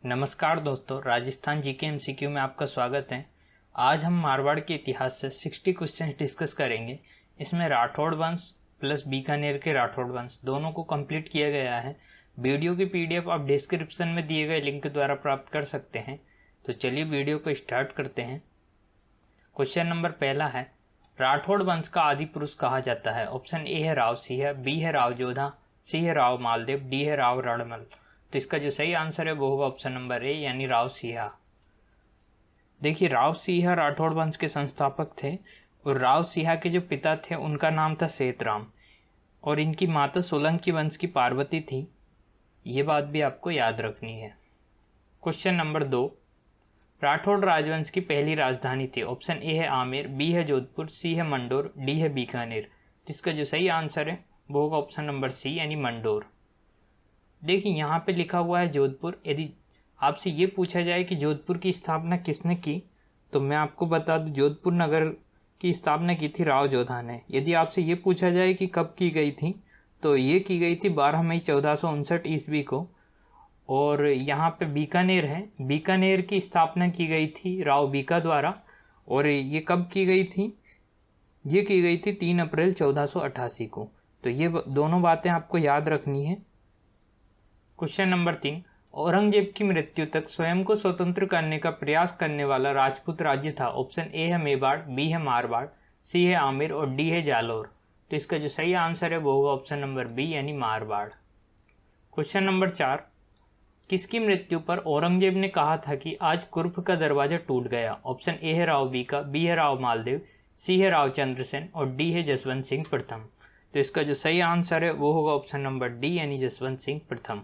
नमस्कार दोस्तों, Rajasthan GK MCQ में आपका स्वागत है। आज हम मारवाड़ के इतिहास से 60 क्वेश्चन डिस्कस करेंगे। इसमें राठौड़ वंश प्लस बीकानेर के राठौड़ वंश दोनों को कंप्लीट किया गया है। वीडियो की पीडीएफ आप डिस्क्रिप्शन में दिए गए लिंक द्वारा प्राप्त कर सकते हैं। तो चलिए वीडियो को स्टार्ट करते हैं। क्वेश्चन नंबर पहला है, राठौड़ वंश का आदि पुरुष कहा जाता है। ऑप्शन ए है राव सिंह, बी है राव जोधा, सी है राव मालदेव, डी है राव रणमल। तो इसका जो सही आंसर है वो होगा ऑप्शन नंबर ए यानी राव सिंह। देखिए, राव सिंह राठौड़ वंश के संस्थापक थे और राव सिंह के जो पिता थे उनका नाम था सेतराम और इनकी माता सोलंकी वंश की पार्वती थी। ये बात भी आपको याद रखनी है। क्वेश्चन नंबर 2, राठौड़ राजवंश की पहली राजधानी थी। ऑप्शन ए है आमेर, बी है जोधपुर, सी है मंडोर, डी है बीकानेर। इसका जो सही आंसर है वो होगा ऑप्शन नंबर सी यानी मंडोर। देखिए, यहाँ पे लिखा हुआ है जोधपुर। यदि आपसे ये पूछा जाए कि जोधपुर की स्थापना किसने की, तो मैं आपको बता दूं जोधपुर नगर की स्थापना की थी राव जोधा ने। यदि आपसे ये पूछा जाए कि कब की गई थी, तो ये की गई थी 12 मई 1459 ईस्वी को। और यहाँ पे बीकानेर है, बीकानेर की स्थापना की गई थी राव बीका द्वारा। और ये कब की गई थी? ये की गई थी 3 अप्रैल 1488 को। तो ये दोनों बातें आपको याद रखनी है। क्वेश्चन नंबर 3, औरंगजेब की मृत्यु तक स्वयं को स्वतंत्र करने का प्रयास करने वाला राजपूत राज्य था। ऑप्शन ए है मेवाड़, बी है मारवाड़, सी है आमिर और डी है जालोर। तो इसका जो सही आंसर है वो होगा ऑप्शन नंबर बी यानी मारवाड़। क्वेश्चन नंबर 4, किसकी मृत्यु पर औरंगजेब ने कहा था कि आज कुर्फ का दरवाजा टूट गया? ऑप्शन ए है राव बीका, बी है राव मालदेव, सी है राव चंद्रसेन और डी है जसवंत सिंह प्रथम। तो इसका जो सही आंसर है वो होगा ऑप्शन नंबर डी यानी जसवंत सिंह प्रथम।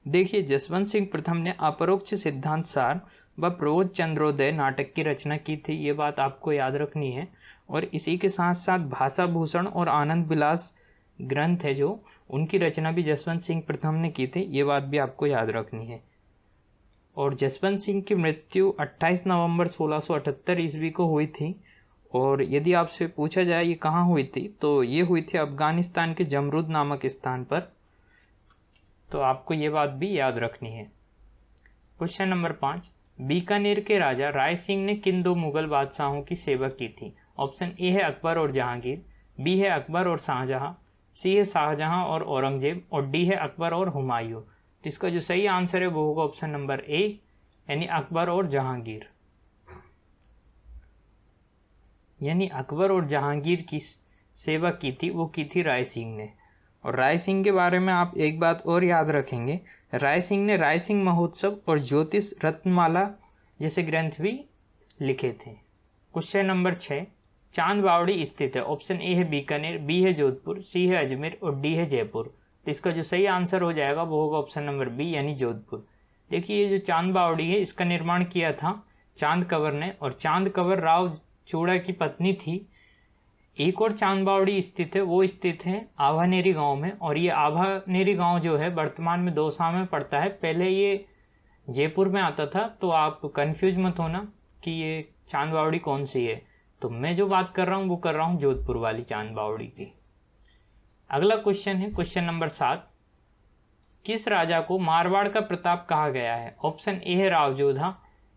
देखिए, जसवंत सिंह प्रथम ने अपरोक्ष सिद्धांत सार व प्रबोध चंद्रोदय नाटक की रचना की थी। ये बात आपको याद रखनी है। और इसी के साथ साथ भाषा भूषण और आनंद विलास ग्रंथ है जो उनकी रचना भी जसवंत सिंह प्रथम ने की थी। ये बात भी आपको याद रखनी है। और जसवंत सिंह की मृत्यु 28 नवंबर 1678 ईस्वी को हुई थी। और यदि आपसे पूछा जाए ये कहाँ हुई थी, तो ये हुई थी अफगानिस्तान के जमरूद नामक स्थान पर। तो आपको ये बात भी याद रखनी है। क्वेश्चन नंबर 5, बीकानेर के राजा राय सिंह ने किन दो मुगल बादशाहों की सेवा की थी? ऑप्शन ए है अकबर और जहांगीर, बी है अकबर और शाहजहां, सी है शाहजहां और औरंगजेब और डी है अकबर और हुमायूं। तो इसका जो सही आंसर है वो होगा ऑप्शन नंबर ए यानी अकबर और जहांगीर। यानी अकबर और जहांगीर की सेवा की थी वो की थी राय सिंह ने। और राय सिंह के बारे में आप एक बात और याद रखेंगे, राय सिंह ने राय सिंह महोत्सव और ज्योतिष रत्नमाला जैसे ग्रंथ भी लिखे थे। क्वेश्चन नंबर 6, चांद बावड़ी स्थित है? ऑप्शन ए है बीकानेर, बी है जोधपुर, सी है अजमेर और डी है जयपुर। तो इसका जो सही आंसर हो जाएगा वो होगा ऑप्शन नंबर बी यानी जोधपुर। देखिए, ये जो चांद बावड़ी है इसका निर्माण किया था चांद कंवर ने। और चांद कंवर राव चूड़ा की पत्नी थी। एक और चांद बावड़ी स्थित है, वो स्थित है आभानेरी गांव में। और ये आभानेरी गांव जो है वर्तमान में दौसा में पड़ता है। पहले ये जयपुर में आता था। तो आप कंफ्यूज मत होना कि ये चांद बावड़ी कौन सी है। तो मैं जो बात कर रहा हूँ वो कर रहा हूँ जोधपुर वाली चांद बावड़ी की। अगला क्वेश्चन है क्वेश्चन नंबर 7, किस राजा को मारवाड़ का प्रताप कहा गया है? ऑप्शन ए है राव जोधा,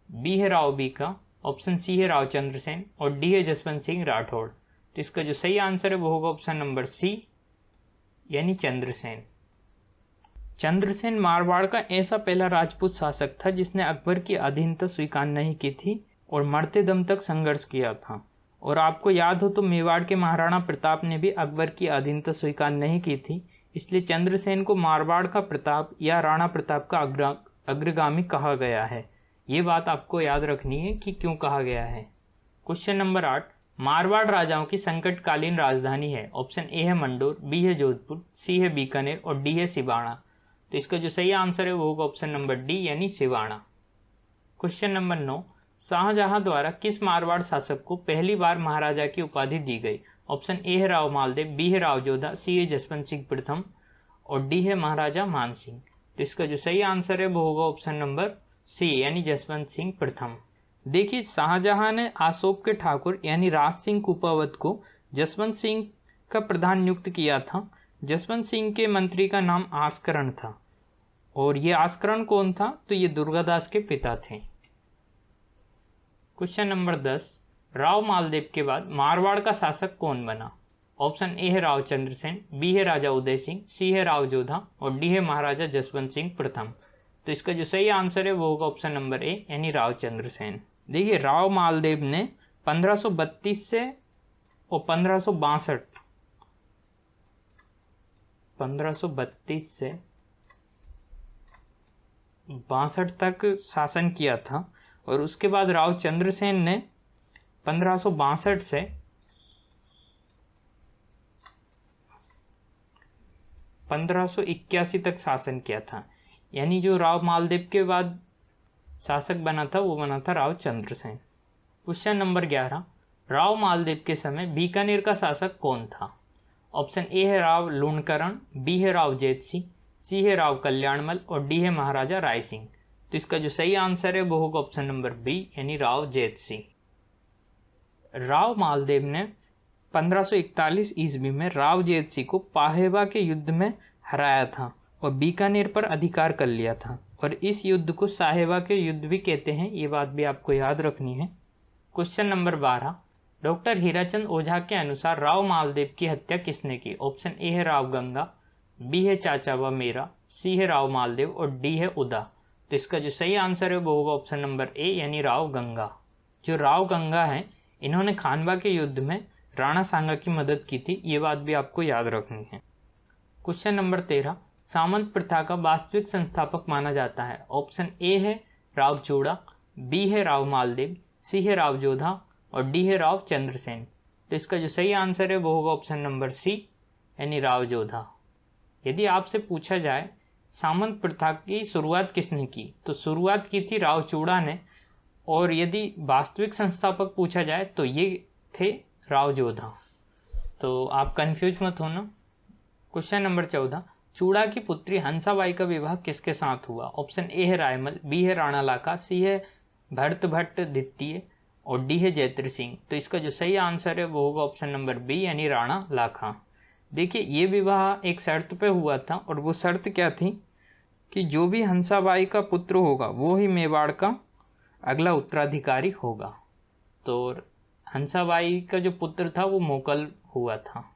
बी है राव बीका, ऑप्शन सी है राव चंद्रसेन और डी है जसवंत सिंह राठौड़। तो इसका जो सही आंसर है वो होगा ऑप्शन नंबर सी यानी चंद्रसेन। चंद्रसेन मारवाड़ का ऐसा पहला राजपूत शासक था जिसने अकबर की अधीनता स्वीकार नहीं की थी और मरते दम तक संघर्ष किया था। और आपको याद हो तो मेवाड़ के महाराणा प्रताप ने भी अकबर की अधीनता स्वीकार नहीं की थी। इसलिए चंद्रसेन को मारवाड़ का प्रताप या राणा प्रताप का अग्रगामी कहा गया है। ये बात आपको याद रखनी है कि क्यों कहा गया है। क्वेश्चन नंबर 8, मारवाड़ राजाओं की संकटकालीन राजधानी है? ऑप्शन ए है मंडोर, बी है जोधपुर, सी है बीकानेर और डी है सिवाना। तो इसका जो सही आंसर है वो होगा ऑप्शन नंबर डी यानी सिवाना। क्वेश्चन नंबर 9, शाहजहां द्वारा किस मारवाड़ शासक को पहली बार महाराजा की उपाधि दी गई? ऑप्शन ए है राव मालदेव, बी है राव जोधा, सी है जसवंत सिंह प्रथम और डी है महाराजा मान सिंह। तो इसका जो सही आंसर है वो होगा ऑप्शन नंबर सी यानी जसवंत सिंह प्रथम। देखिए, शाहजहां ने आसोप के ठाकुर यानी राज सिंह कुपावत को जसवंत सिंह का प्रधान नियुक्त किया था। जसवंत सिंह के मंत्री का नाम आस्करण था। और ये आस्करण कौन था? तो ये दुर्गादास के पिता थे। क्वेश्चन नंबर 10, राव मालदेव के बाद मारवाड़ का शासक कौन बना? ऑप्शन ए है राव चंद्रसेन, बी है राजा उदय सिंह, सी है राव जोधा और डी है महाराजा जसवंत सिंह प्रथम। तो इसका जो सही आंसर है वो होगा ऑप्शन नंबर ए यानी राव चंद्रसेन। देखिए, राव मालदेव ने 1532 से और 1532 से 62 तक शासन किया था और उसके बाद राव चंद्रसेन ने 1562 से 1581 तक शासन किया था। यानी जो राव मालदेव के बाद शासक बना था वो बना था राव चंद्रसेन। क्वेश्चन नंबर 11, राव मालदेव के समय बीकानेर का शासक कौन था? ऑप्शन ए है राव लूणकरण, बी है राव जेतसिंह, सी है राव कल्याणमल और डी है महाराजा राय सिंह। तो इसका जो सही आंसर है वो होगा ऑप्शन नंबर बी यानी राव जेतसिंह। राव मालदेव ने 1541 ईस्वी में राव जेतसिंह को पाहेवा के युद्ध में हराया था और बीकानेर पर अधिकार कर लिया था और इस युद्ध को साहेबा के युद्ध भी कहते हैं, ये बात भी आपको याद रखनी है। क्वेश्चन नंबर 12, डॉक्टर हीराचंद ओझा के अनुसार राव मालदेव की हत्या किसने की? ऑप्शन ए है राव गंगा, बी है चाचाबा मेरा, सी है राव मालदेव और डी है उदा। तो इसका जो सही आंसर है वो होगा ऑप्शन नंबर ए यानी राव गंगा। जो राव गंगा है इन्होंने खानवा के युद्ध में राणा सांगा की मदद की थी, ये बात भी आपको याद रखनी है। क्वेश्चन नंबर 13, सामंत प्रथा का वास्तविक संस्थापक माना जाता है? ऑप्शन ए है राव चूड़ा, बी है राव मालदेव, सी है राव जोधा और डी है राव चंद्रसेन। तो इसका जो सही आंसर है वो होगा ऑप्शन नंबर सी यानी राव जोधा। यदि आपसे पूछा जाए सामंत प्रथा की शुरुआत किसने की, तो शुरुआत की थी राव चूड़ा ने, और यदि वास्तविक संस्थापक पूछा जाए तो ये थे राव जोधा। तो आप कंफ्यूज मत होना। क्वेश्चन नंबर 14, चूड़ा की पुत्री हंसाबाई का विवाह किसके साथ हुआ? ऑप्शन ए है रायमल, बी है राणा लाखा, सी है भरत भट्ट द्वितीय और डी है जयत्र सिंह। तो इसका जो सही आंसर है वो होगा ऑप्शन नंबर बी यानी राणा लाखा। देखिए, ये विवाह एक शर्त पे हुआ था और वो शर्त क्या थी कि जो भी हंसाबाई का पुत्र होगा वो ही मेवाड़ का अगला उत्तराधिकारी होगा। तो हंसाबाई का जो पुत्र था वो मोकल हुआ था।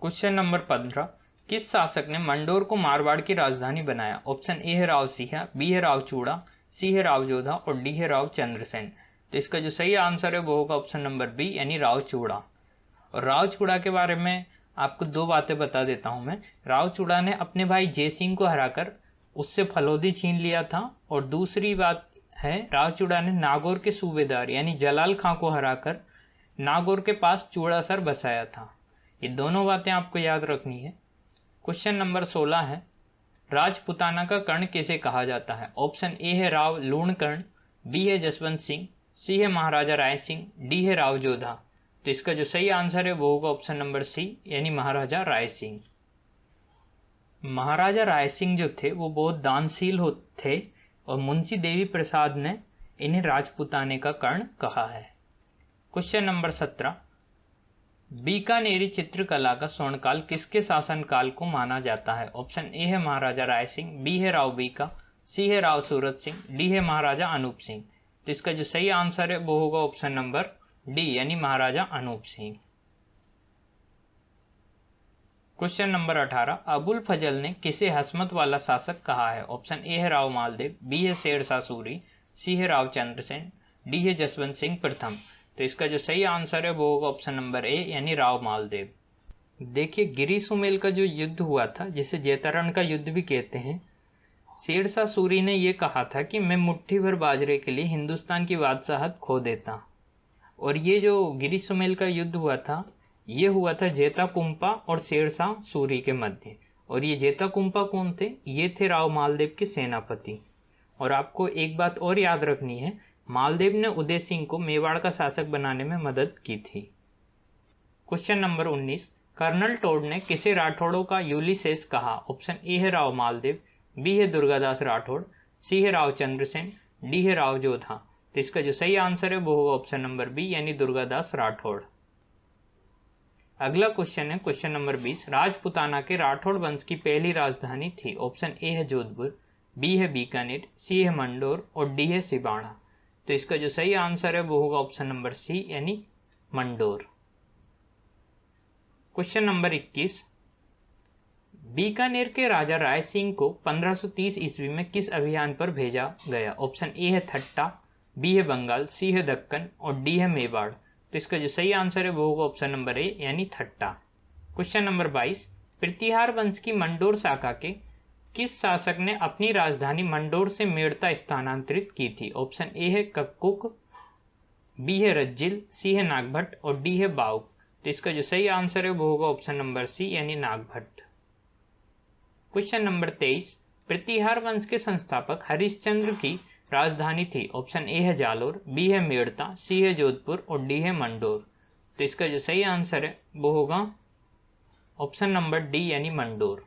क्वेश्चन नंबर 15, किस शासक ने मंडोर को मारवाड़ की राजधानी बनाया? ऑप्शन ए है राव सिंह, बी है राव चूड़ा, सी है राव जोधा और डी है राव चंद्रसेन। तो इसका जो सही आंसर है वो होगा ऑप्शन नंबर बी यानी राव चूड़ा। और राव चूड़ा के बारे में आपको दो बातें बता देता हूं मैं। राव चूड़ा ने अपने भाई जय सिंह को हराकर उससे फलोदी छीन लिया था, और दूसरी बात है राव चूड़ा ने नागौर के सूबेदार यानी जलाल खां को हराकर नागौर के पास चूड़ासर बसाया था। ये दोनों बातें आपको याद रखनी है। क्वेश्चन नंबर 16 है, राजपुताना का कर्ण किसे कहा जाता है? ऑप्शन ए है राव लूणकर्ण, बी है जसवंत सिंह, सी है महाराजा राय सिंह, डी है राव जोधा। तो इसका जो सही आंसर है वो होगा ऑप्शन नंबर सी यानी महाराजा राय सिंह। महाराजा राय सिंह जो थे वो बहुत दानशील थे और मुंशी देवी प्रसाद ने इन्हें राजपुताने का कर्ण कहा है। क्वेश्चन नंबर 17, बीकानेरी चित्रकला का स्वर्णकाल किसके शासनकाल को माना जाता है? ऑप्शन ए है महाराजा राय सिंह, बी है राव बीका, सी है राव सूरत सिंह, डी है महाराजा अनूप सिंह। तो इसका जो सही आंसर है वो होगा ऑप्शन नंबर डी यानी महाराजा अनूप सिंह। क्वेश्चन नंबर 18, अबुल फजल ने किसे हसमत वाला शासक कहा है? ऑप्शन ए है राव मालदेव, बी है शेरशाह सूरी, सी है राव चंद्रसेन, डी है जसवंत सिंह प्रथम। तो इसका जो सही आंसर है वो होगा ऑप्शन नंबर ए यानी राव मालदेव। देखिए, गिरी सुमेल का जो युद्ध हुआ था जिसे जैतारण का युद्ध भी कहते हैं, शेरशाह सूरी ने यह कहा था कि मैं मुट्ठी भर बाजरे के लिए हिंदुस्तान की बादशाहत खो देता। और ये जो गिरी सुमेल का युद्ध हुआ था ये हुआ था जेता कुंपा और शेरशाह सूरी के मध्य। और ये जेता कुंपा कौन थे? ये थे राव मालदेव के सेनापति। और आपको एक बात और याद रखनी है, मालदेव ने उदय सिंह को मेवाड़ का शासक बनाने में मदद की थी। क्वेश्चन नंबर 19, कर्नल टोड ने किसे राठौड़ों का यूलिसेस कहा? ऑप्शन ए है राव मालदेव, बी है दुर्गादास राठौड़, सी है राव चंद्रसेन, डी है राव जोधा। तो इसका जो सही आंसर है वो होगा ऑप्शन नंबर बी यानी दुर्गादास राठौड़। अगला क्वेश्चन है क्वेश्चन नंबर 20। राजपुताना के राठौड़ वंश की पहली राजधानी थी। ऑप्शन ए है जोधपुर, बी है बीकानेर, सी है मंडोर और डी है सिबाणा। तो इसका जो सही आंसर है वो होगा ऑप्शन नंबर सी यानी मंडोर। Question number 21। बीकानेर के राजा राय सिंह को 1530 ईस्वी में किस अभियान पर भेजा गया? ऑप्शन ए है थट्टा, बी है बंगाल, सी है दक्कन और डी है मेवाड़। तो इसका जो सही आंसर है वो होगा ऑप्शन नंबर ए यानी थट्टा। Question number 22। प्रतिहार वंश की मंडोर शाखा के किस शासक ने अपनी राजधानी मंडोर से मेड़ता स्थानांतरित की थी? ऑप्शन ए है कक्कुक, बी है रज्जिल, सी है नागभट्ट और डी है बाउक। तो इसका जो सही आंसर है वो होगा ऑप्शन नंबर सी यानी नागभट्ट। Question number 23। प्रतिहार वंश के संस्थापक हरिश्चंद्र की राजधानी थी। ऑप्शन ए है जालोर, बी है मेड़ता, सी है जोधपुर और डी है मंडोर। तो इसका जो सही आंसर है वो होगा ऑप्शन नंबर डी यानी मंडोर।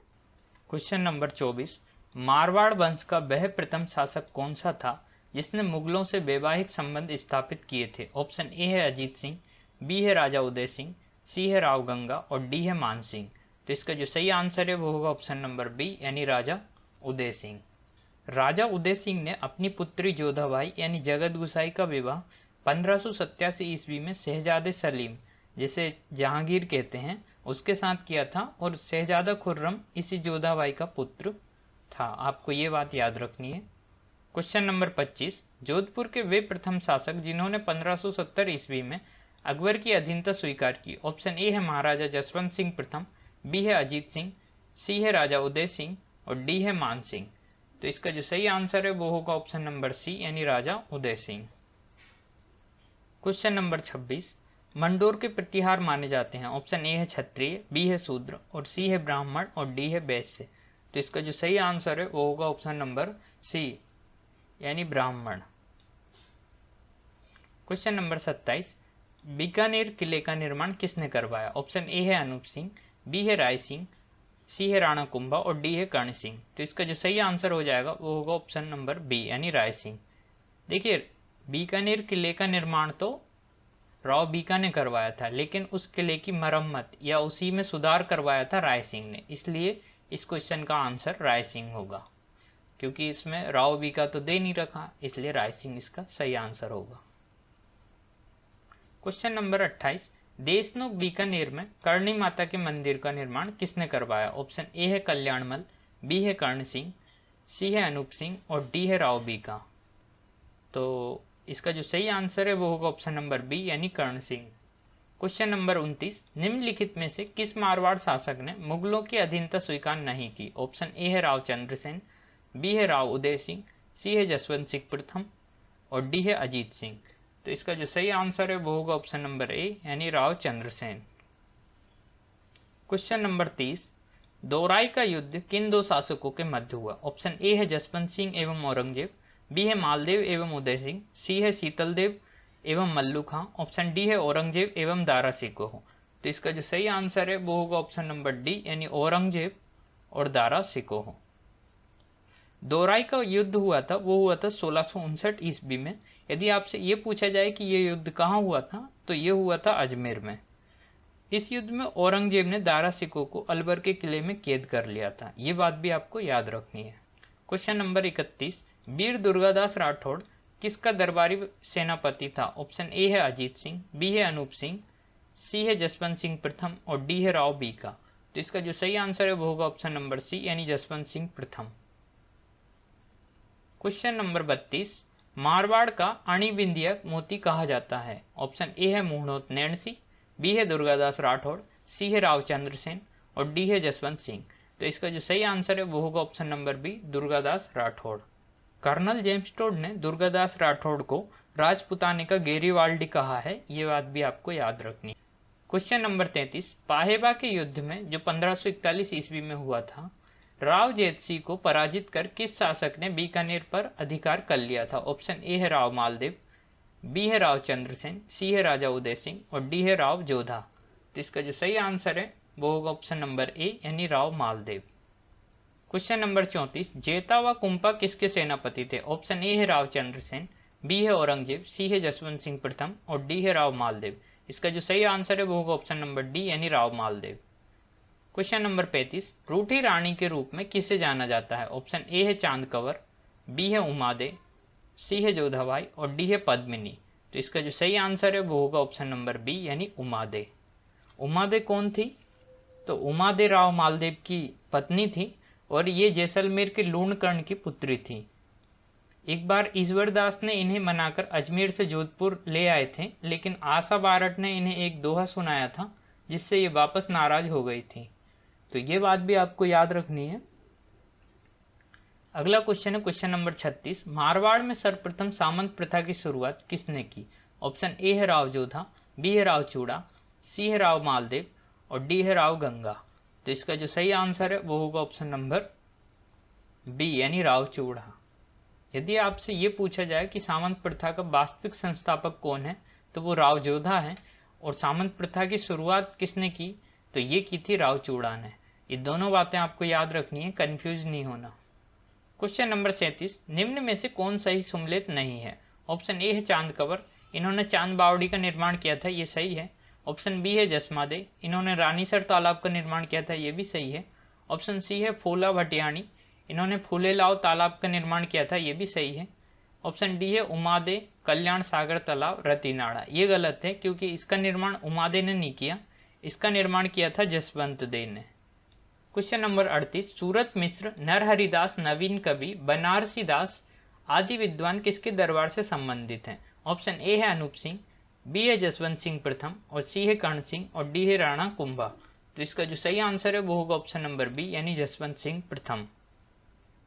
Question number 24। मारवाड़ वंश का वह प्रथम शासक कौन सा था जिसने मुगलों से वैवाहिक संबंध स्थापित किए थे? ऑप्शन ए है अजीत सिंह, बी है राजा उदय सिंह, सी है राव गंगा और डी है मान सिंह। तो इसका जो सही आंसर है वो होगा ऑप्शन नंबर बी यानी राजा उदय सिंह। राजा उदय सिंह ने अपनी पुत्री जोधाबाई यानी जगत गुसाई का विवाह 1587 ईस्वी में शहजादे सलीम, जिसे जहांगीर कहते हैं, उसके साथ किया था और शहजादा खुर्रम इसी जोधाबाई का पुत्र था। आपको ये बात याद रखनी है। Question number 25। जोधपुर के वे प्रथम शासक जिन्होंने 1570 ईस्वी में अकबर की अधीनता स्वीकार की? ऑप्शन ए है महाराजा जसवंत सिंह प्रथम, बी है अजीत सिंह, सी है राजा उदय सिंह और डी है मान सिंह। तो इसका जो सही आंसर है वो होगा ऑप्शन नंबर सी यानी राजा उदय सिंह। Question number 26। मंडोर के प्रतिहार माने जाते हैं। ऑप्शन ए है क्षत्रिय, बी है शूद्र और सी है ब्राह्मण और डी है वैश्य। तो इसका जो सही आंसर है वो होगा ऑप्शन नंबर सी यानी ब्राह्मण। Question number 27। बीकानेर किले का निर्माण किसने करवाया? ऑप्शन ए है अनूप सिंह, बी है राय सिंह, सी है राणा कुंभा और डी है कर्ण सिंह। तो इसका जो सही आंसर हो जाएगा वो होगा ऑप्शन नंबर बी यानी राय सिंह। देखिए, बीकानेर किले का निर्माण तो राव बीका ने करवाया था, लेकिन उस किले की मरम्मत या उसी में सुधार करवाया था राय सिंह ने। इसलिए इस क्वेश्चन का आंसर राय सिंह होगा, क्योंकि इसमें राव बीका तो दे नहीं रखा, इसलिए राय सिंह इसका सही आंसर होगा। Question number 28। देशनोक बीकानेर में करणी माता के मंदिर का निर्माण किसने करवाया? ऑप्शन ए है कल्याणमल, बी है कर्ण सिंह, सी है अनूप सिंह और डी है राव बीका। तो इसका जो सही आंसर है वो होगा ऑप्शन नंबर बी यानी कर्ण सिंह। Question number 29। निम्नलिखित में से किस मारवाड़ शासक ने मुगलों की अधीनता स्वीकार नहीं की? ऑप्शन ए है राव चंद्रसेन, बी है राव उदय सिंह, सी है जसवंत सिंह प्रथम और डी है अजीत सिंह। तो इसका जो सही आंसर है वो होगा ऑप्शन नंबर ए यानी राव चंद्रसेन। Question number 30। दोराई का युद्ध किन दो शासकों के मध्य हुआ? ऑप्शन ए है जसवंत सिंह एवं औरंगजेब, बी है मालदेव एवं उदय सिंह, सी है शीतलदेव एवं मल्लू खां, ऑप्शन डी है औरंगजेब एवं दारा सिकोह। तो इसका जो सही आंसर है वो होगा ऑप्शन नंबर डी यानी औरंगजेब और दारा सिकोह। दोराई का युद्ध हुआ था वो हुआ था 1659 ईस्वी में। यदि आपसे ये पूछा जाए कि ये युद्ध कहाँ हुआ था, तो ये हुआ था अजमेर में। इस युद्ध में औरंगजेब ने दारा सिकोह को अलवर के किले में कैद कर लिया था। ये बात भी आपको याद रखनी है। Question number 31। वीर दुर्गादास राठौड़ किसका दरबारी सेनापति था? ऑप्शन ए है अजीत सिंह, बी है अनूप सिंह, सी है जसवंत सिंह प्रथम और डी है राव बीका। तो इसका जो सही आंसर है वो होगा ऑप्शन नंबर सी यानी जसवंत सिंह प्रथम। Question number 32। मारवाड़ का अणिबिंदिया मोती कहा जाता है? ऑप्शन ए है मुहनोत नैणसी, बी है दुर्गादास राठौड़, सी है रावचंद्र सेन और डी है जसवंत सिंह। तो इसका जो सही आंसर है वो होगा option number B Durgadas Rathore. Colonel James Tod ने दुर्गादास राठौड़ को राजपुताने का गेरीवाल्डी कहा है। ये बात भी आपको याद रखनी। Question number 33। पाहेबा के युद्ध में जो 1541 ईस्वी में हुआ था, राव जेतसी को पराजित कर किस शासक ने बीकानेर पर अधिकार कर लिया था? ऑप्शन ए है राव मालदेव, बी है राव चंद्रसेन, सी है राजा उदय सिंह और डी है राव जोधा। तो इसका जो सही आंसर है वो होगा ऑप्शन नंबर ए यानी राव मालदेव। Question number 34। जेता व कुंपा किसके सेनापति थे? ऑप्शन ए है राव चंद्रसेन, बी है औरंगजेब, सी है जसवंत सिंह प्रथम और डी है राव मालदेव। इसका जो सही आंसर है वो होगा ऑप्शन नंबर डी यानी राव मालदेव। क्वेश्चन नंबर 35, रूठी रानी के रूप में किसे जाना जाता है? ऑप्शन ए है चांद कंवर, बी है उमादे, सी है जोधाबाई और डी है पद्मिनी। तो इसका जो सही आंसर है वो होगा ऑप्शन नंबर बी यानी उमादे। उमादे कौन थी? तो उमादे राव मालदेव की पत्नी थी और ये जैसलमेर के लूणकर्ण की पुत्री थी। एक बार ईश्वर दास ने इन्हें मनाकर अजमेर से जोधपुर ले आए थे, लेकिन आशा बारट ने इन्हें एक दोहा सुनाया था जिससे ये वापस नाराज हो गई थी। तो ये बात भी आपको याद रखनी है। अगला क्वेश्चन है क्वेश्चन नंबर 36, मारवाड़ में सर्वप्रथम सामंत प्रथा की शुरुआत किसने की? ऑप्शन ए है राव जोधा, बी है राव चूड़ा, सी है राव मालदेव और डी है राव गंगा। तो इसका जो सही आंसर है वो होगा ऑप्शन नंबर बी यानी राव चूड़ा। यदि आपसे ये पूछा जाए कि सामंत प्रथा का वास्तविक संस्थापक कौन है, तो वो राव जोधा है। और सामंत प्रथा की शुरुआत किसने की? तो ये की थी राव चूड़ा ने। ये दोनों बातें आपको याद रखनी है, कंफ्यूज नहीं होना। क्वेश्चन नंबर 37, निम्न में से कौन सही सुमलेत नहीं है? ऑप्शन ए है चांद कंवर, इन्होंने चांद बावड़ी का निर्माण किया था, ये सही है। ऑप्शन बी है जसमादे, इन्होंने रानीसर तालाब का निर्माण किया था, ये भी सही है। ऑप्शन सी है फूला भटियाणी, इन्होंने फूलेलाव तालाब का निर्माण किया था, ये भी सही है। ऑप्शन डी है उमादे कल्याण सागर तालाब रतिनाड़ा, ये गलत है क्योंकि इसका निर्माण उमादे ने नहीं किया, इसका निर्माण किया था जसवंत दे ने। क्वेश्चन नंबर 38, सूरत मिश्र, नरहरिदास, नवीन कवि, बनारसी दास आदि विद्वान किसके दरबार से संबंधित हैं? ऑप्शन ए है अनूप सिंह, बी है जसवंत सिंह प्रथम और सी है कर्ण सिंह और डी है राणा कुंभा। तो इसका जो सही आंसर है वो होगा ऑप्शन नंबर बी यानी जसवंत सिंह प्रथम।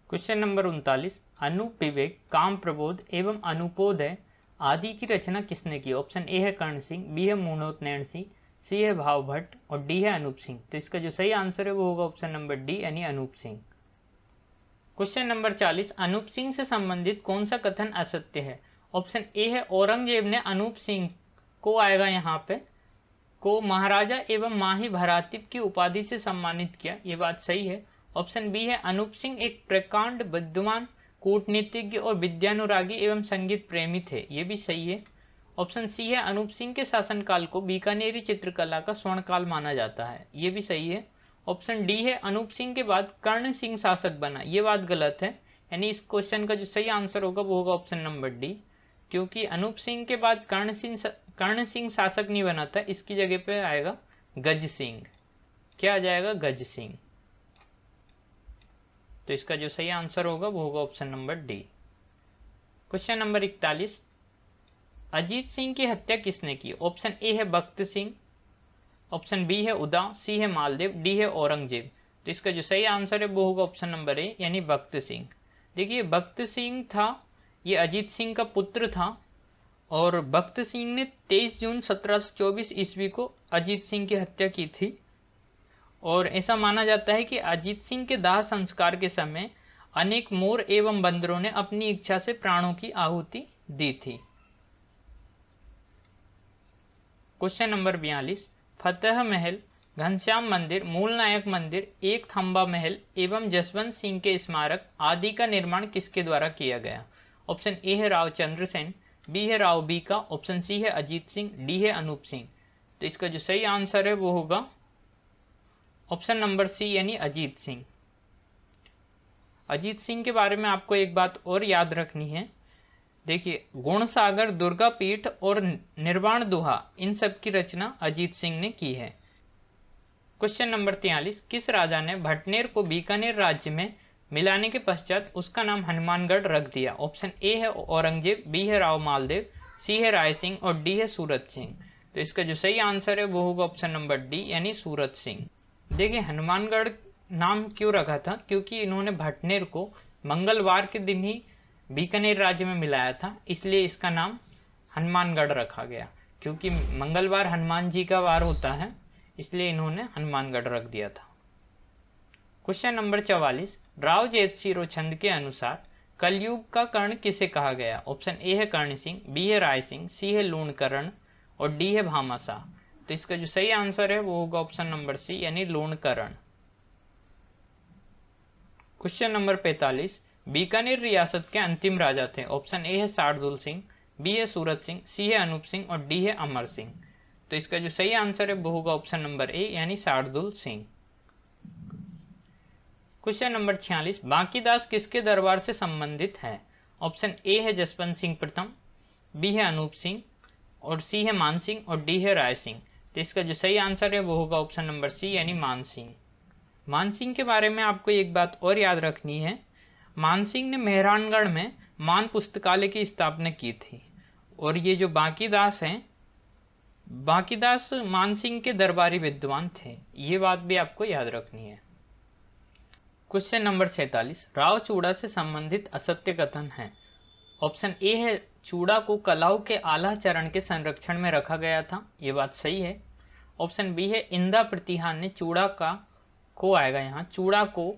क्वेश्चन नंबर 39, अनूप विवेक, काम प्रबोध एवं अनुपोदय आदि की रचना किसने की? ऑप्शन ए है कर्ण सिंह, बी है मूणोत नैण सिंह, सी है भाव भट्ट और डी है अनूप सिंह। तो इसका जो सही आंसर है वो होगा ऑप्शन नंबर डी यानी अनूप सिंह। क्वेश्चन नंबर 40, अनूप सिंह से संबंधित कौन सा कथन असत्य है? ऑप्शन ए है औरंगजेब ने अनूप सिंह को आएगा यहाँ पे को महाराजा एवं माही भरातिब की उपाधि से सम्मानित किया, ये बात सही है। ऑप्शन बी है अनूप सिंह एक प्रकांड विद्वान, कूटनीतिज्ञ और विद्यानुरागी एवं संगीत प्रेमी थे, ये भी सही है। ऑप्शन सी है अनूप सिंह के शासनकाल को बीकानेरी चित्रकला का स्वर्णकाल माना जाता है, ये भी सही है। ऑप्शन डी है अनूप सिंह के बाद कर्ण सिंह शासक बना, ये बात गलत है, यानी इस क्वेश्चन का जो सही आंसर होगा वो होगा ऑप्शन नंबर डी, क्योंकि अनूप सिंह के बाद कर्ण सिंह शासक नहीं बना था, इसकी जगह पे आएगा गज सिंह। क्या आ जाएगा? गज सिंह। तो इसका जो सही आंसर होगा वो होगा option number D. Question number 41, Ajit Singh की हत्या किसने की? ऑप्शन ए है भक्त सिंह, ऑप्शन बी है उदा, सी है मालदेव, डी है औरंगजेब। तो इसका जो सही आंसर है वो होगा ऑप्शन नंबर ए यानी भक्त सिंह। देखिए भक्त सिंह था, ये अजीत सिंह का पुत्र था और भक्त सिंह ने 23 जून 1724 ईस्वी को अजीत सिंह की हत्या की थी। और ऐसा माना जाता है कि अजीत सिंह के दाह संस्कार के समय अनेक मोर एवं बंदरों ने अपनी इच्छा से प्राणों की आहुति दी थी। क्वेश्चन नंबर 42, फतेह महल, घनश्याम मंदिर, मूल नायक मंदिर, एक थंबा महल एवं जसवंत सिंह के स्मारक आदि का निर्माण किसके द्वारा किया गया? ऑप्शन ए है राव चंद्र सेन, बी है राव बीका, ऑप्शन सी है अजीत सिंह, डी है अनूप सिंह। तो इसका जो सही आंसर है वो होगा ऑप्शन नंबर सी यानी अजीत सिंह। अजीत सिंह के बारे में आपको एक बात और याद रखनी है। देखिए गुण सागर, दुर्गा पीठ और निर्वाण दुहा, इन सब की रचना अजीत सिंह ने की है। क्वेश्चन नंबर 43, किस राजा ने भटनेर को बीकानेर राज्य में मिलाने के पश्चात उसका नाम हनुमानगढ़ रख दिया? ऑप्शन ए है औरंगजेब, बी है राव मालदेव, सी है राय सिंह और डी है सूरत सिंह। तो इसका जो सही आंसर है वो होगा ऑप्शन नंबर डी यानी सूरत सिंह। देखिए हनुमानगढ़ नाम क्यों रखा था? क्योंकि इन्होंने भटनेर को मंगलवार के दिन ही बीकानेर राज्य में मिलाया था, इसलिए इसका नाम हनुमानगढ़ रखा गया। क्योंकि मंगलवार हनुमान जी का वार होता है, इसलिए इन्होंने हनुमानगढ़ रख दिया था। क्वेश्चन नंबर 44, राव जेतसिरोचंद के अनुसार कलयुग का कर्ण किसे कहा गया? ऑप्शन ए है कर्ण सिंह, बी है राय सिंह, सी है लूणकर्ण और डी है भामाशाह। तो इसका जो सही आंसर है वो होगा ऑप्शन नंबर सी यानी लूणकर्ण। क्वेश्चन नंबर 45, बीकानेर रियासत के अंतिम राजा थे? ऑप्शन ए है शार्दुल सिंह, बी है सूरत सिंह, सी है अनूप सिंह और डी है अमर सिंह। तो इसका जो सही आंसर है वो होगा ऑप्शन नंबर ए यानी शार्दुल सिंह। क्वेश्चन नंबर 46, बांकीदास किसके दरबार से संबंधित है? ऑप्शन ए है जसवंत सिंह प्रथम, बी है अनूप सिंह और सी है मान सिंह और डी है राय सिंह। तो इसका जो सही आंसर है वो होगा ऑप्शन नंबर सी यानी मान सिंह। मान सिंह के बारे में आपको एक बात और याद रखनी है, मान सिंह ने मेहरानगढ़ में मान पुस्तकालय की स्थापना की थी और ये जो बांकीदास हैं, बांकीदास मान सिंह के दरबारी विद्वान थे, ये बात भी आपको याद रखनी है। क्वेश्चन नंबर 47, राव चूड़ा से संबंधित असत्य कथन है। ऑप्शन ए है चूड़ा को कलाऊ के आला चरण के संरक्षण में रखा गया था, ये बात सही है। ऑप्शन बी है इंदा प्रतिहान ने चूड़ा को आएगा यहाँ, चूड़ा को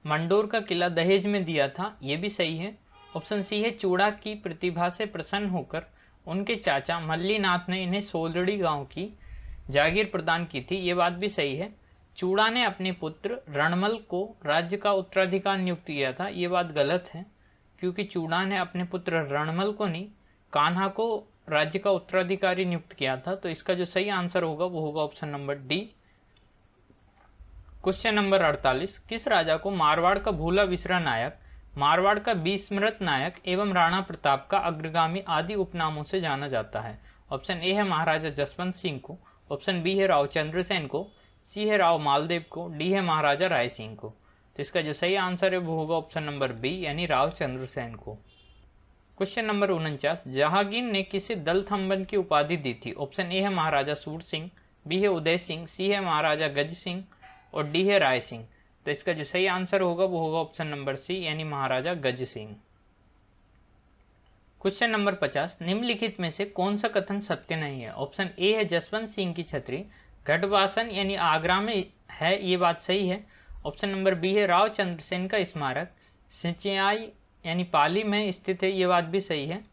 मंडोर का किला दहेज में दिया था, ये भी सही है। ऑप्शन सी है चूड़ा की प्रतिभा से प्रसन्न होकर उनके चाचा मल्लीनाथ ने इन्हें सोलड़ी गांव की जागीर प्रदान की थी, ये बात भी सही है। चूड़ा ने अपने पुत्र रणमल को राज्य का उत्तराधिकार नियुक्त किया था, ये बात गलत है, क्योंकि चूड़ा ने अपने पुत्र रणमल को नहीं, कान्हा को राज्य का उत्तराधिकारी नियुक्त किया था। तो इसका जो सही आंसर होगा वो होगा option number D. Question number 48, किस राजा को मारवाड़ का भूला विसरा नायक, मारवाड़ का विस्मृत नायक एवं राणा प्रताप का अग्रगामी आदि उपनामों से जाना जाता है? ऑप्शन ए है महाराजा जसवंत सिंह को, ऑप्शन बी है राव चंद्रसेन को, सी है राव मालदेव को, डी है महाराजा राय सिंह को। तो इसका जो सही आंसर है वो होगा ऑप्शन नंबर बी यानी राव चंद्रसेन को। क्वेश्चन नंबर 49, जहांगीर ने किसे दलथंबन की उपाधि दी थी? ऑप्शन ए है महाराजा सूर सिंह, बी है उदय सिंह, सी है महाराजा गज सिंह और डी है राय सिंह। तो इसका जो सही आंसर होगा वो होगा ऑप्शन नंबर सी यानी महाराजा गज सिंह। क्वेश्चन नंबर 50, निम्नलिखित में से कौन सा कथन सत्य नहीं है? ऑप्शन ए है जसवंत सिंह की छतरी गढ़वासन यानी आगरा में है, ये बात सही है। ऑप्शन नंबर बी है राव चंद्रसेन का स्मारक सिंचियाई यानी पाली में स्थित है, ये बात भी सही है।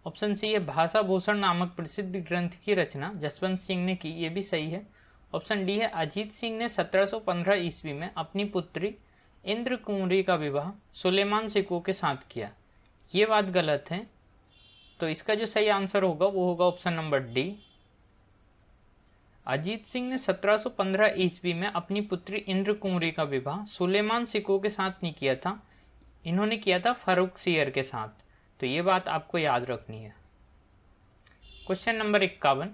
ऑप्शन सी है भाषा भूषण नामक प्रसिद्ध ग्रंथ की रचना जसवंत सिंह ने की, ये भी सही है। ऑप्शन डी है अजीत सिंह ने 1715 ईस्वी में अपनी पुत्री इंद्र कुंवरी का विवाह सुलेमान सिको के साथ किया, ये बात गलत है। तो इसका जो सही आंसर होगा वो होगा option number D. Ajit Singh ने 1715 ईस्वी में अपनी पुत्री इंद्र कुंवरी का विवाह सुलेमान सिको के साथ नहीं किया था, इन्होंने किया था फर्रुखसियर के साथ। तो ये बात आपको याद रखनी है। क्वेश्चन नंबर 51,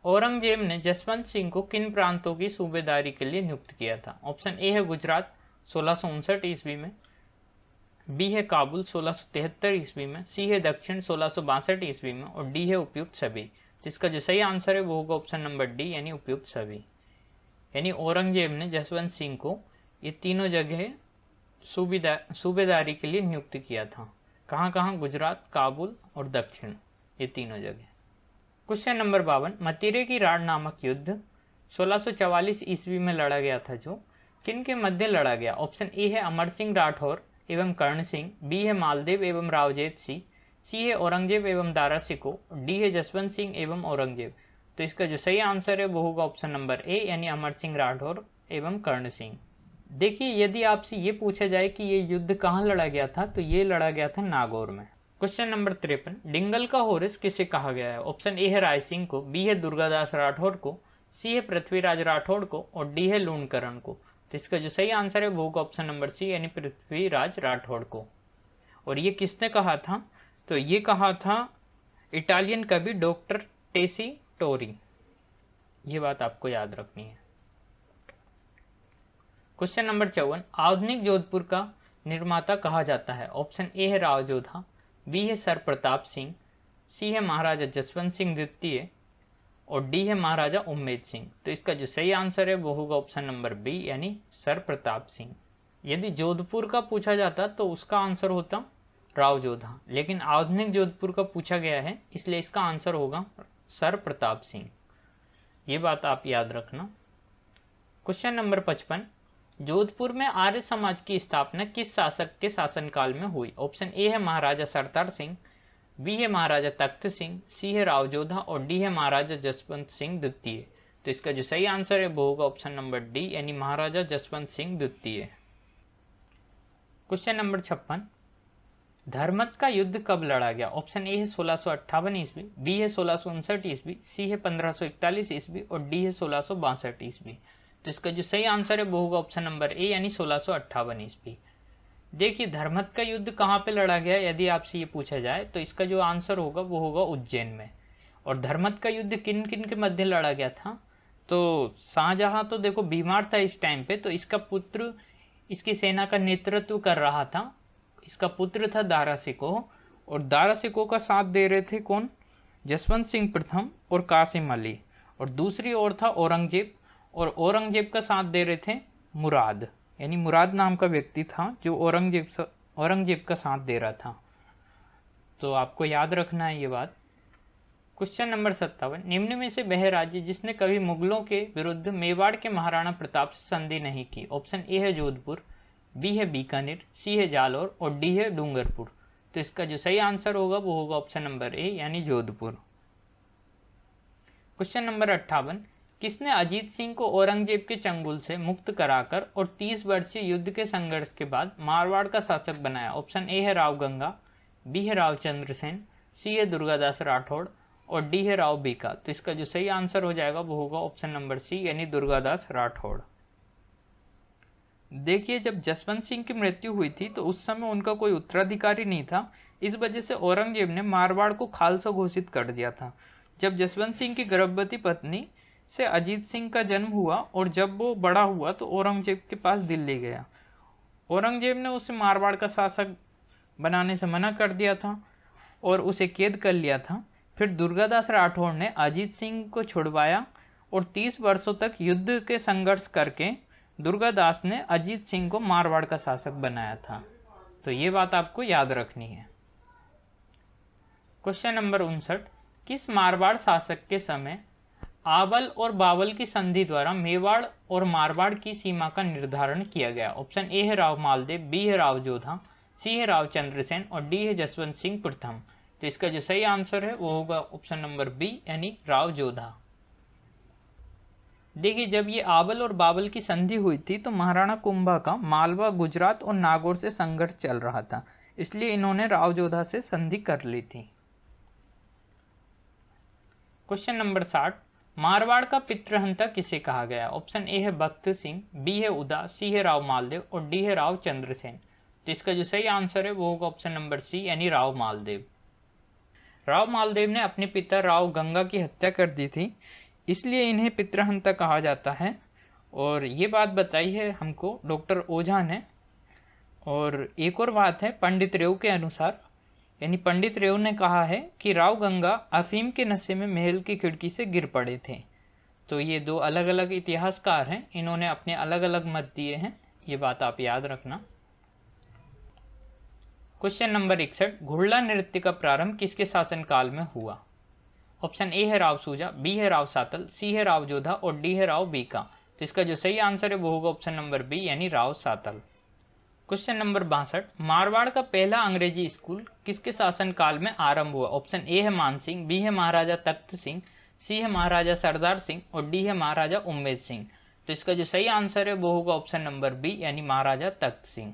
औरंगजेब ने जसवंत सिंह को किन प्रांतों की सूबेदारी के लिए नियुक्त किया था? ऑप्शन ए है गुजरात 1659 ईस्वी में, बी है काबुल 1673 ईस्वी में, सी है दक्षिण 1662 ईस्वी में और डी है उपयुक्त सभी। तो इसका जो सही आंसर है वो होगा ऑप्शन नंबर डी यानी उपयुक्त सभी। यानी औरंगजेब ने जसवंत सिंह को ये तीनों जगह सूबेदारी के लिए नियुक्त किया था। कहाँ कहाँ? गुजरात, काबुल और दक्षिण, ये तीनों जगह। क्वेश्चन नंबर 52, मतीरे की राड़ नामक युद्ध 1644 ईस्वी में लड़ा गया था, जो किन के मध्य लड़ा गया? ऑप्शन ए है अमर सिंह राठौर एवं कर्ण सिंह, बी है मालदेव एवं रावजेत सिंह, सी है औरंगजेब एवं दारा सिको, डी है जसवंत सिंह एवं औरंगजेब। तो इसका जो सही आंसर है वो होगा ऑप्शन नंबर ए यानी अमर सिंह राठौर एवं कर्ण सिंह। देखिए, यदि आपसे ये पूछा जाए कि ये युद्ध कहाँ लड़ा गया था, तो ये लड़ा गया था नागौर में। क्वेश्चन नंबर 53, डिंगल का होरिस किसे कहा गया है? ऑप्शन ए है राय सिंह को, बी है दुर्गादास राठौर को, सी है पृथ्वीराज राठौर को और डी है लूणकरण को। तो इसका जो सही आंसर है वो होगा ऑप्शन नंबर सी यानी पृथ्वीराज राठौर को। और ये किसने कहा था? तो ये कहा था इटालियन कवि डॉक्टर टेसी टोरी, ये बात आपको याद रखनी है। क्वेश्चन नंबर 54, आधुनिक जोधपुर का निर्माता कहा जाता है? ऑप्शन ए है राव जोधा, बी है सर प्रताप सिंह, सी है महाराजा जसवंत सिंह द्वितीय और डी है महाराजा उम्मेद सिंह। तो इसका जो सही आंसर है वो होगा ऑप्शन नंबर बी यानी सर प्रताप सिंह। यदि जोधपुर का पूछा जाता तो उसका आंसर होता राव जोधा, लेकिन आधुनिक जोधपुर का पूछा गया है इसलिए इसका आंसर होगा सर प्रताप सिंह, ये बात आप याद रखना। क्वेश्चन नंबर 55, जोधपुर में आर्य समाज की स्थापना किस शासक के शासनकाल में हुई? ऑप्शन ए है महाराजा सरदार सिंह, बी है महाराजा तख्त सिंह, सी है राव जोधा और डी है महाराजा जसवंत सिंह द्वितीय। तो इसका जो सही आंसर है वो होगा ऑप्शन नंबर डी यानी महाराजा जसवंत सिंह द्वितीय। क्वेश्चन नंबर 56, धर्मत का युद्ध कब लड़ा गया? ऑप्शन ए है 1658 ईस्वी, बी है 1659 ईस्वी, सी है 1541 ईस्वी और डी है 1662 ईस्वी। तो इसका जो सही आंसर है वो होगा ऑप्शन नंबर ए यानी 1658 ईस्वी। देखिए धर्मत का युद्ध कहाँ पे लड़ा गया यदि आपसे ये पूछा जाए तो इसका जो आंसर होगा वो होगा उज्जैन में। और धर्मत का युद्ध किन किन के मध्य लड़ा गया था? तो शाहजहां तो देखो बीमार था इस टाइम पे, तो इसका पुत्र इसकी सेना का नेतृत्व कर रहा था। इसका पुत्र था दारा शिकोह, और दारा शिकोह का साथ दे रहे थे कौन? जसवंत सिंह प्रथम और कासिम अली। और दूसरी ओर था औरंगजेब, और औरंगजेब का साथ दे रहे थे मुराद, यानी मुराद नाम का व्यक्ति था जो औरंगजेब का साथ दे रहा था। तो आपको याद रखना है ये बात। क्वेश्चन नंबर 57, निम्न में से वह राज्य जिसने कभी मुगलों के विरुद्ध मेवाड़ के महाराणा प्रताप से संधि नहीं की? ऑप्शन ए है जोधपुर, बी है बीकानेर, सी है जालौर और डी है डूंगरपुर। तो इसका जो सही आंसर होगा वो होगा ऑप्शन नंबर ए यानी जोधपुर। क्वेश्चन नंबर 58, किसने अजीत सिंह को औरंगजेब के चंगुल से मुक्त कराकर और 30 वर्षीय युद्ध के संघर्ष के बाद मारवाड़ का शासक बनाया? ऑप्शन ए है राव गंगा, बी है राव चंद्रसेन, सी है दुर्गादास राठौड़ और डी है राव बीका। तो इसका जो सही आंसर हो जाएगा वो होगा ऑप्शन नंबर सी यानी दुर्गादास राठौड़। देखिए जब जसवंत सिंह की मृत्यु हुई थी तो उस समय उनका कोई उत्तराधिकारी नहीं था, इस वजह से औरंगजेब ने मारवाड़ को खालसा घोषित कर दिया था। जब जसवंत सिंह की गर्भवती पत्नी से अजीत सिंह का जन्म हुआ और जब वो बड़ा हुआ तो औरंगजेब के पास दिल्ली गया। औरंगजेब ने उसे मारवाड़ का शासक बनाने से मना कर दिया था और उसे कैद कर लिया था। फिर दुर्गादास राठौड़ ने अजीत सिंह को छुड़वाया और 30 वर्षों तक युद्ध के संघर्ष करके दुर्गादास ने अजीत सिंह को मारवाड़ का शासक बनाया था। तो ये बात आपको याद रखनी है। क्वेश्चन नंबर 59, किस मारवाड़ शासक के समय आवल और बावल की संधि द्वारा मेवाड़ और मारवाड़ की सीमा का निर्धारण किया गया? ऑप्शन ए है राव मालदेव, बी है राव जोधा, सी है राव चंद्रसेन और डी है जसवंत सिंह प्रथम। तो इसका जो सही आंसर है वो होगा ऑप्शन नंबर बी यानी राव जोधा। देखिए जब ये आवल और बावल की संधि हुई थी तो महाराणा कुंभा का मालवा, गुजरात और नागौर से संघर्ष चल रहा था, इसलिए इन्होंने राव जोधा से संधि कर ली थी। क्वेश्चन नंबर 60, मारवाड़ का पितृहंता किसे कहा गया? ऑप्शन ए है बख्त सिंह, बी है उदा, सी है राव मालदेव और डी है राव चंद्रसेन। तो इसका जो सही आंसर है वो होगा ऑप्शन नंबर सी यानी राव मालदेव। राव मालदेव ने अपने पिता राव गंगा की हत्या कर दी थी, इसलिए इन्हें पितृहंता कहा जाता है। और ये बात बताई है हमको डॉक्टर ओझा ने। और एक और बात है, पंडित रेव के अनुसार, यानी पंडित रेव ने कहा है कि राव गंगा अफीम के नशे में महल की खिड़की से गिर पड़े थे। तो ये दो अलग अलग इतिहासकार हैं, इन्होंने अपने अलग अलग मत दिए हैं, ये बात आप याद रखना। क्वेश्चन नंबर 61, घुड़ला नृत्य का प्रारंभ किसके शासनकाल में हुआ? ऑप्शन ए है राव सूजा, बी है राव सातल, सी है राव जोधा और डी है राव बीका। तो इसका जो सही आंसर है वो होगा ऑप्शन नंबर बी यानी राव सातल। क्वेश्चन नंबर 62, मारवाड़ का पहला अंग्रेजी स्कूल किसके शासनकाल में आरंभ हुआ? ऑप्शन ए है मानसिंह, बी है महाराजा तख्त सिंह, सी है महाराजा सरदार सिंह और डी है महाराजा उम्मेद सिंह। तो इसका जो सही आंसर है वो होगा ऑप्शन नंबर बी यानी महाराजा तख्त सिंह।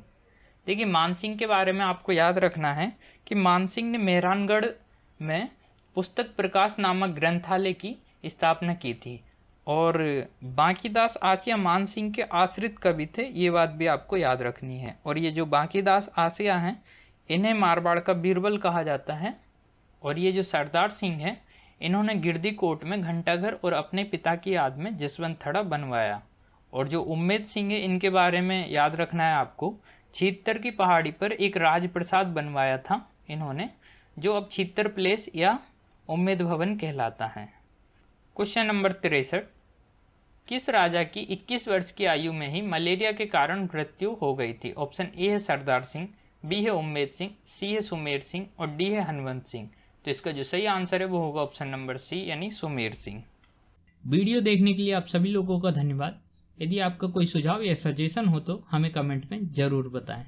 देखिए मानसिंह के बारे में आपको याद रखना है कि मानसिंह ने मेहरानगढ़ में पुस्तक प्रकाश नामक ग्रंथालय की स्थापना की थी। और बांकीदास आसिया मानसिंह के आश्रित कवि थे, ये बात भी आपको याद रखनी है। और ये जो बांकीदास आसिया हैं इन्हें मारवाड़ का बीरबल कहा जाता है। और ये जो सरदार सिंह है इन्होंने गिरदी कोट में घंटाघर और अपने पिता की याद में जसवंत थड़ा बनवाया। और जो उम्मेद सिंह है इनके बारे में याद रखना है आपको, छित्तर की पहाड़ी पर एक राजप्रसाद बनवाया था इन्होंने, जो अब छित्तर प्लेस या उम्मेद भवन कहलाता है। क्वेश्चन नंबर 63, किस राजा की 21 वर्ष की आयु में ही मलेरिया के कारण मृत्यु हो गई थी? ऑप्शन ए है सरदार सिंह, बी है उम्मेद सिंह, सी है सुमेर सिंह और डी है हनवंत सिंह। तो इसका जो सही आंसर है वो होगा ऑप्शन नंबर सी यानी सुमेर सिंह। वीडियो देखने के लिए आप सभी लोगों का धन्यवाद। यदि आपका कोई सुझाव या सजेशन हो तो हमें कमेंट में जरूर बताएं।